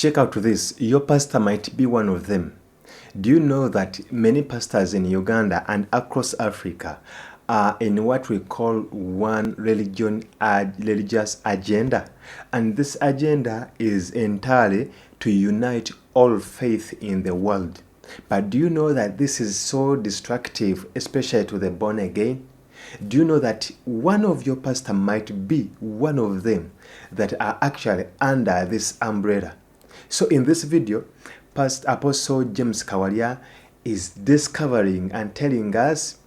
Check out this. Your pastor might be one of them. Do you know that many pastors in Uganda and across Africa are in what we call one religious agenda? And this agenda is entirely to unite all faith in the world. But do you know that this is so destructive, especially to the born again? Do you know that one of your pastor might be one of them that are actually under this umbrella? So in this video, Apostle James Kawalya is discovering and telling us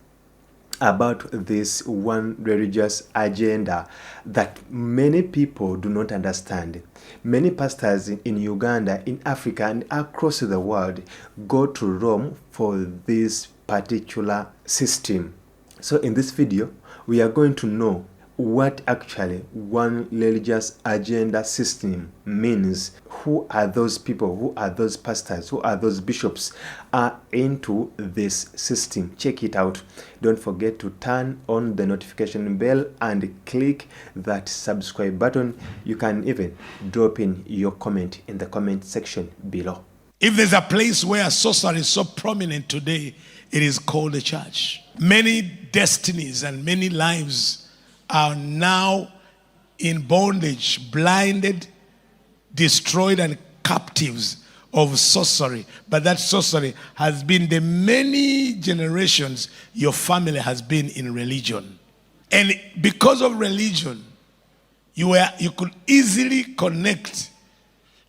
about this one religious agenda that many people do not understand. Many pastors in Uganda, in Africa, and across the world go to Rome for this particular system. So in this video, we are going to know what actually one religious agenda system means. Who are those people? Who are those pastors? Who are those bishops are into this system? Check it out. Don't forget to turn on the notification bell and click that subscribe button. You can even drop in your comment in the comment section below. If there's a place where sorcery is so prominent today, it is called the church. Many destinies and many lives are now in bondage, blinded, destroyed, and captives of sorcery. But that sorcery has been the many generations your family has been in religion. And because of religion, you could easily connect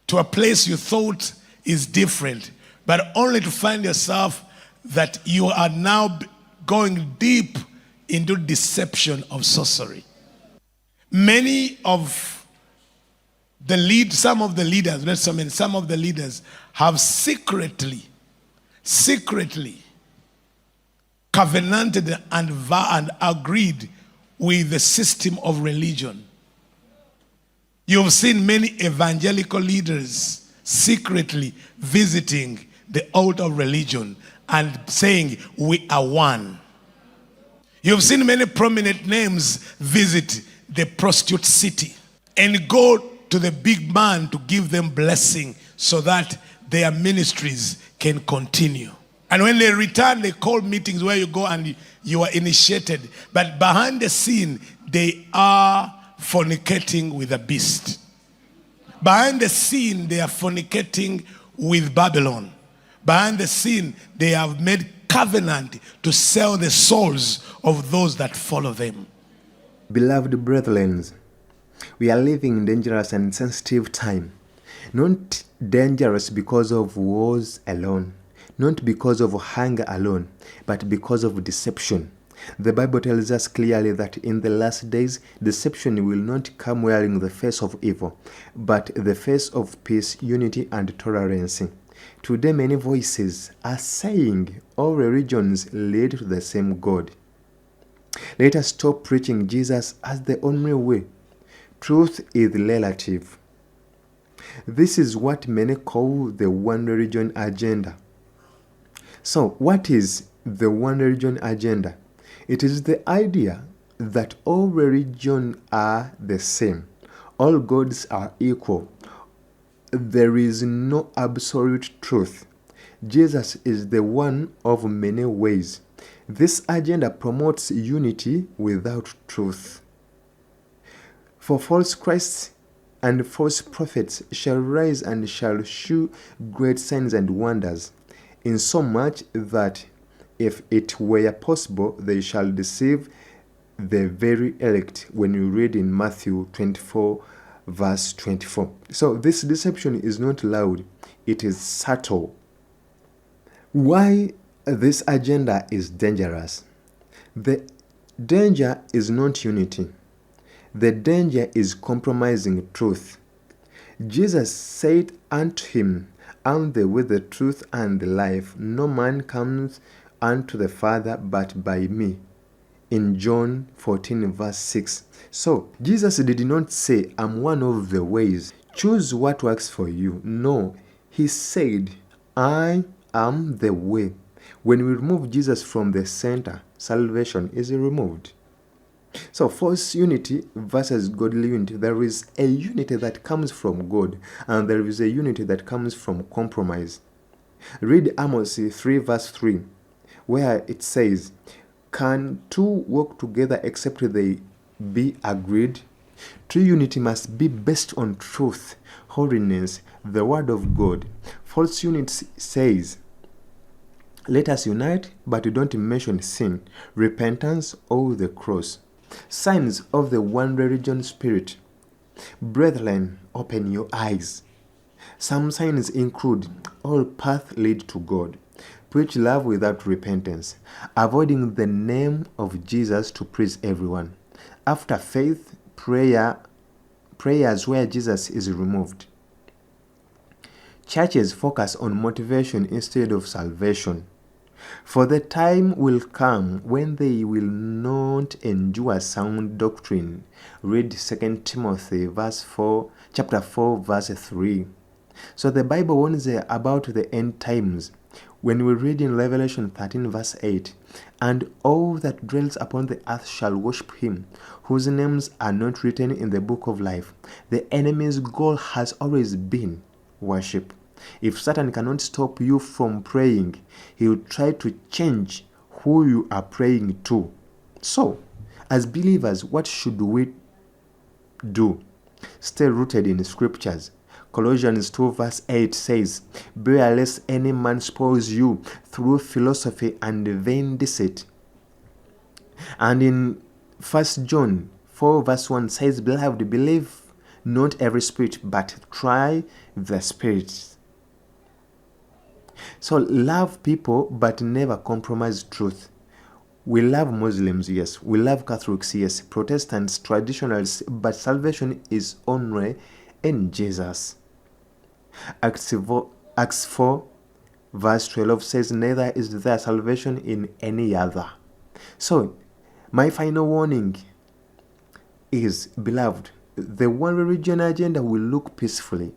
to a place you thought is different, but only to find yourself that you are now going deep into deception of sorcery. Many of some of the leaders have secretly covenanted and agreed with the system of religion. You've seen many evangelical leaders secretly visiting the altar of religion and saying, we are one. You've seen many prominent names visit the prostitute city and go to the big man to give them blessing so that their ministries can continue. And when they return, they call meetings where you go and you are initiated. But behind the scene, they are fornicating with a beast. Behind the scene, they are fornicating with Babylon. Behind the scene, they have made covenant to sell the souls of those that follow them. Beloved brethren, we are living in dangerous and sensitive time. Not dangerous because of wars alone, not because of hunger alone, but because of deception. The Bible tells us clearly that in the last days, deception will not come wearing the face of evil, but the face of peace, unity, and tolerance. Today, many voices are saying all religions lead to the same God. Let us stop preaching Jesus as the only way. Truth is relative. This is what many call the one religion agenda. So, what is the one religion agenda? It is the idea that all religions are the same. All gods are equal. There is no absolute truth. Jesus is the one of many ways. This agenda promotes unity without truth. For false Christs and false prophets shall rise and shall shew great signs and wonders, insomuch that if it were possible, they shall deceive the very elect, when you read in Matthew 24, verse 24. So this deception is not loud, it is subtle. Why this agenda is dangerous? The danger is not unity. The danger is compromising truth. Jesus said unto him, I am the way, the truth, and the life. No man comes unto the Father but by me. In John 14, verse 6. So, Jesus did not say, I'm one of the ways. Choose what works for you. No, he said, I am the way. When we remove Jesus from the center, salvation is removed. So false unity versus godly unity. There is a unity that comes from God, and there is a unity that comes from compromise. Read Amos 3 verse 3, where it says, "Can two work together except they be agreed?" True unity must be based on truth, holiness, the word of God. False unity says, "Let us unite, but you don't mention sin, repentance, or the cross." Signs of the one religion spirit. Brethren, open your eyes. Some signs include: all paths lead to God. Preach love without repentance. Avoiding the name of Jesus to please everyone. After faith, prayers where Jesus is removed. Churches focus on motivation instead of salvation. For the time will come when they will not endure sound doctrine. Read 2 Timothy chapter 4 verse 3. So the Bible warns about the end times. When we read in Revelation 13 verse 8, "And all that dwells upon the earth shall worship him, whose names are not written in the book of life." The enemy's goal has always been worship. If Satan cannot stop you from praying, he will try to change who you are praying to. So, as believers, what should we do? Stay rooted in the scriptures. Colossians 2 verse 8 says, "Beware lest any man spoils you through philosophy and vain deceit." And in 1 John 4 verse 1 says, "Beloved, believe not every spirit, but try the spirits." So love people, but never compromise truth. We love Muslims, yes. We love Catholics, yes. Protestants, traditionalists, but salvation is only in Jesus. Acts 4 verse 12 says, "Neither is there salvation in any other." So, my final warning is, beloved, the one religion agenda will look peacefully.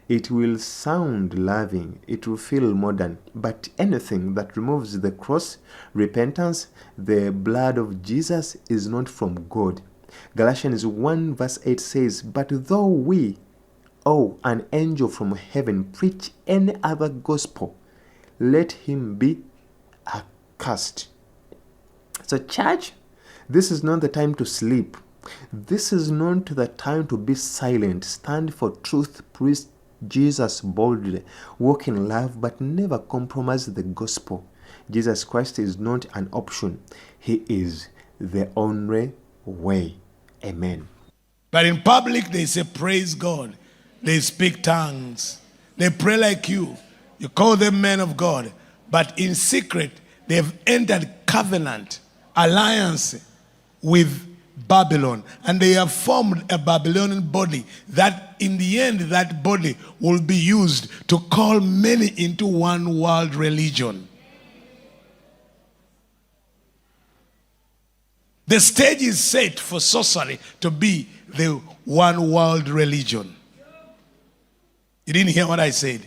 It will sound loving, it will feel modern, but anything that removes the cross, repentance, the blood of Jesus is not from God. Galatians 1 verse 8 says, "But though we, an angel from heaven, preach any other gospel, let him be accursed." So church, this is not the time to sleep. This is not the time to be silent. Stand for truth, preach Jesus boldly, walk in love, but never compromise the gospel. Jesus Christ is not an option. He is the only way. Amen. But in public, they say, praise God. They speak tongues. They pray like you. You call them men of God. But in secret, they have entered covenant, alliance with Babylon. And they have formed a Babylonian body that in the end, that body will be used to call many into one world religion. The stage is set for sorcery to be the one world religion. You didn't hear what I said?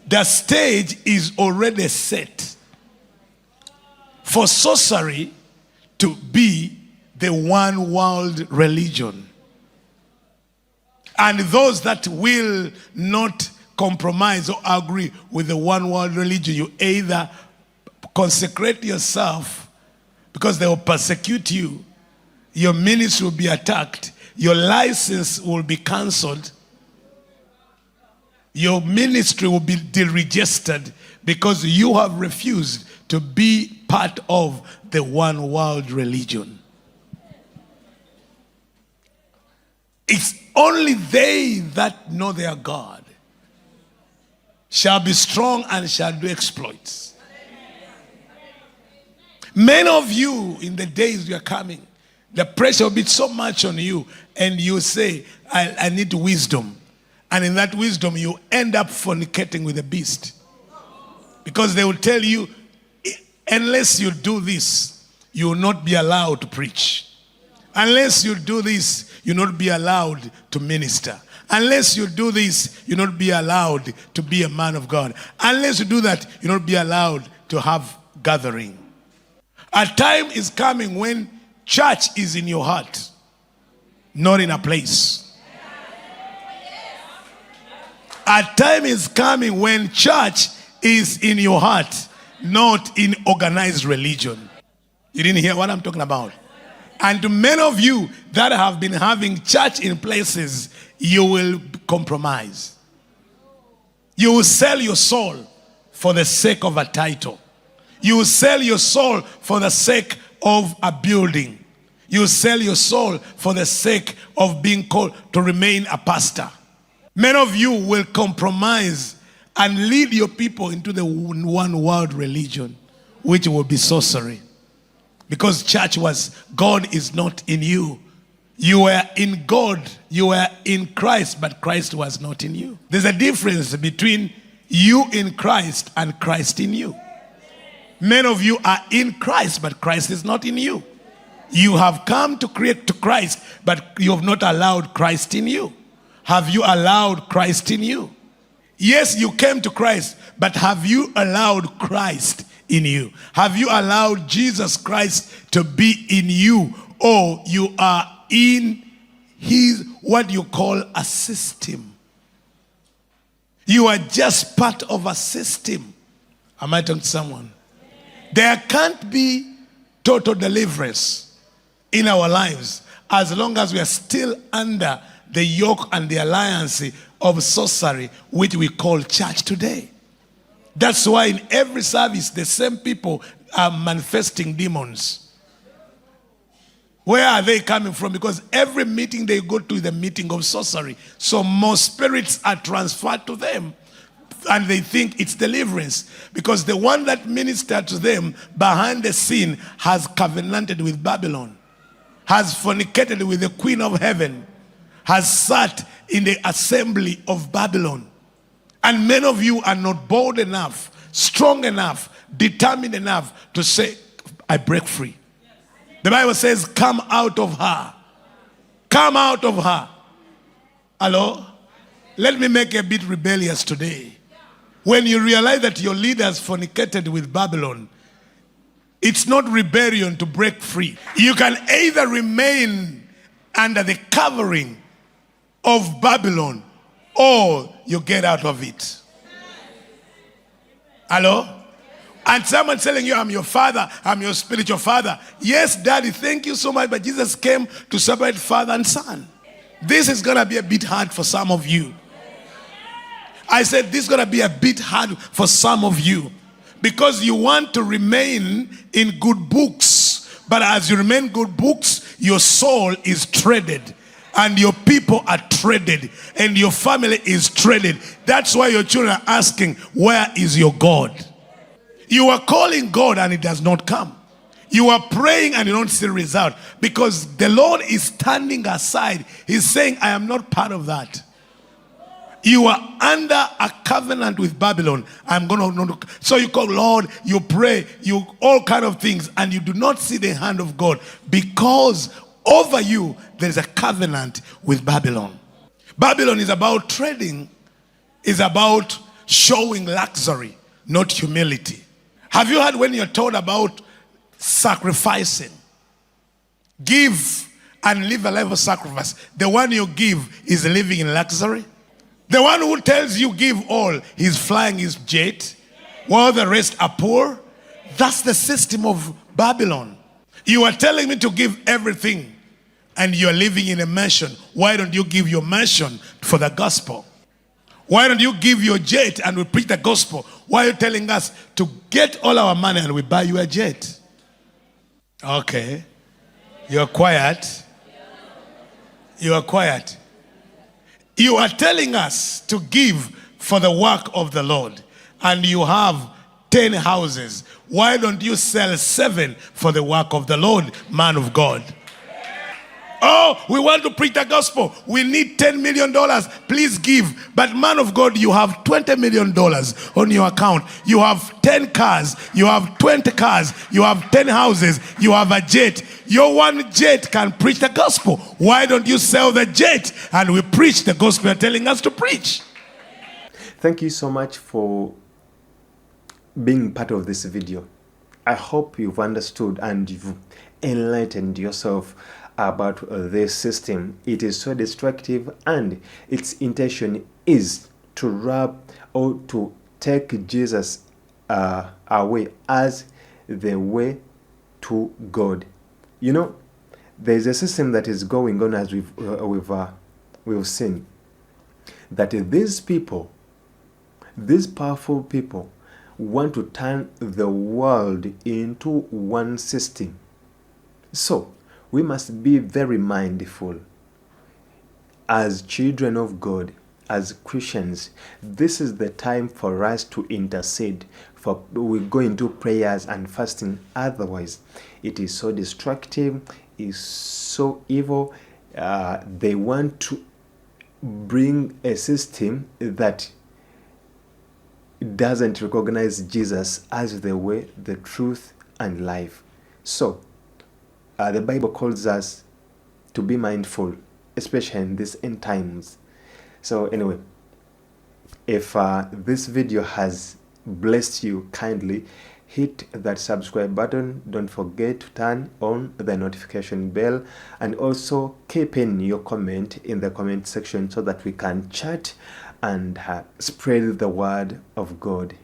The stage is already set for sorcery to be the one world religion. And those that will not compromise or agree with the one world religion, you either consecrate yourself because they will persecute you, your ministry will be attacked, your license will be cancelled, your ministry will be deregistered because you have refused to be part of the one world religion. It's only they that know their God shall be strong and shall do exploits. Many of you in the days you are coming, the pressure will be so much on you, and you say, I need wisdom. And in that wisdom, you end up fornicating with the beast. Because they will tell you, unless you do this, you will not be allowed to preach. Unless you do this, you'll not be allowed to minister. Unless you do this, you'll not be allowed to be a man of God. Unless you do that, you'll not be allowed to have gathering. A time is coming when Church is in your heart, not in a place. A time is coming when church is in your heart, not in organized religion. You didn't hear what I'm talking about? And to many of you that have been having church in places, you will compromise. You will sell your soul for the sake of a title. You will sell your soul for the sake of a building. You will sell your soul for the sake of being called to remain a pastor. Many of you will compromise and lead your people into the one world religion, which will be sorcery. Because church was, God is not in you. You were in God, you were in Christ, but Christ was not in you. There's a difference between you in Christ and Christ in you. Many of you are in Christ, but Christ is not in you. You have come to create to Christ, but you have not allowed Christ in you. Have you allowed Christ in you? Yes, you came to Christ, but have you allowed Christ in you? Have you allowed Jesus Christ to be in you? Or you are in his, what you call a system. You are just part of a system. Am I talking to someone? There can't be total deliverance in our lives as long as we are still under the yoke and the alliance of sorcery, which we call church today. That's why in every service, the same people are manifesting demons. Where are they coming from? Because every meeting they go to is the meeting of sorcery. So more spirits are transferred to them. And they think it's deliverance. Because the one that ministered to them behind the scene has covenanted with Babylon. Has fornicated with the queen of heaven. Has sat in the assembly of Babylon. And many of you are not bold enough, strong enough, determined enough to say, I break free. The Bible says, come out of her. Come out of her. Hello? Let me make a bit rebellious today. When you realize that your leaders fornicated with Babylon, it's not rebellion to break free. You can either remain under the covering of Babylon or you get out of it. Hello? And someone telling you, I'm your father, I'm your spiritual father. Yes, daddy, thank you so much, but Jesus came to separate father and son. This is going to be a bit hard for some of you. I said this is going to be a bit hard for some of you because you want to remain in good books. But as you remain good books, your soul is traded. And your people are traded. And your family is traded. That's why your children are asking, where is your God? You are calling God and it does not come. You are praying and you don't see result. Because the Lord is standing aside. He's saying, I am not part of that. You are under a covenant with Babylon. I'm going to. So you call Lord, you pray, you all kind of things, and you do not see the hand of God because over you there is a covenant with Babylon. Babylon is about trading, is about showing luxury, not humility. Have you heard when you're told about sacrificing? Give and live a life of sacrifice. The one you give is living in luxury. The one who tells you give all, he's flying his jet, while the rest are poor. That's the system of Babylon. You are telling me to give everything, and you are living in a mansion. Why don't you give your mansion for the gospel? Why don't you give your jet and we preach the gospel? Why are you telling us to get all our money and we buy you a jet? Okay. You're quiet. You are quiet. You are telling us to give for the work of the Lord. And you have 10 houses. Why don't you sell 7 for the work of the Lord, man of God? Oh, we want to preach the gospel. We need $10 million. Please give. But man of God, you have $20 million on your account. You have 10 cars. You have 20 cars. You have 10 houses. You have a jet. Your one jet can preach the gospel. Why don't you sell the jet and we preach the gospel you're telling us to preach? Thank you so much for being part of this video. I hope you've understood and you've enlightened yourself about this system. It is so destructive, and its intention is to rob or to take Jesus away as the way to God. You know, there's a system that is going on, as we've seen, that these people, these powerful people, want to turn the world into one system. So we must be very mindful as children of God, as Christians. This is the time for us to intercede. For we go into prayers and fasting. Otherwise, it is so destructive, it's so evil. They want to bring a system that doesn't recognize Jesus as the way, the truth, and life. So, the Bible calls us to be mindful, especially in these end times. So, anyway, if this video has blessed you, kindly hit that subscribe button. Don't forget to turn on the notification bell, and also keep in your comment in the comment section so that we can chat and spread the word of God.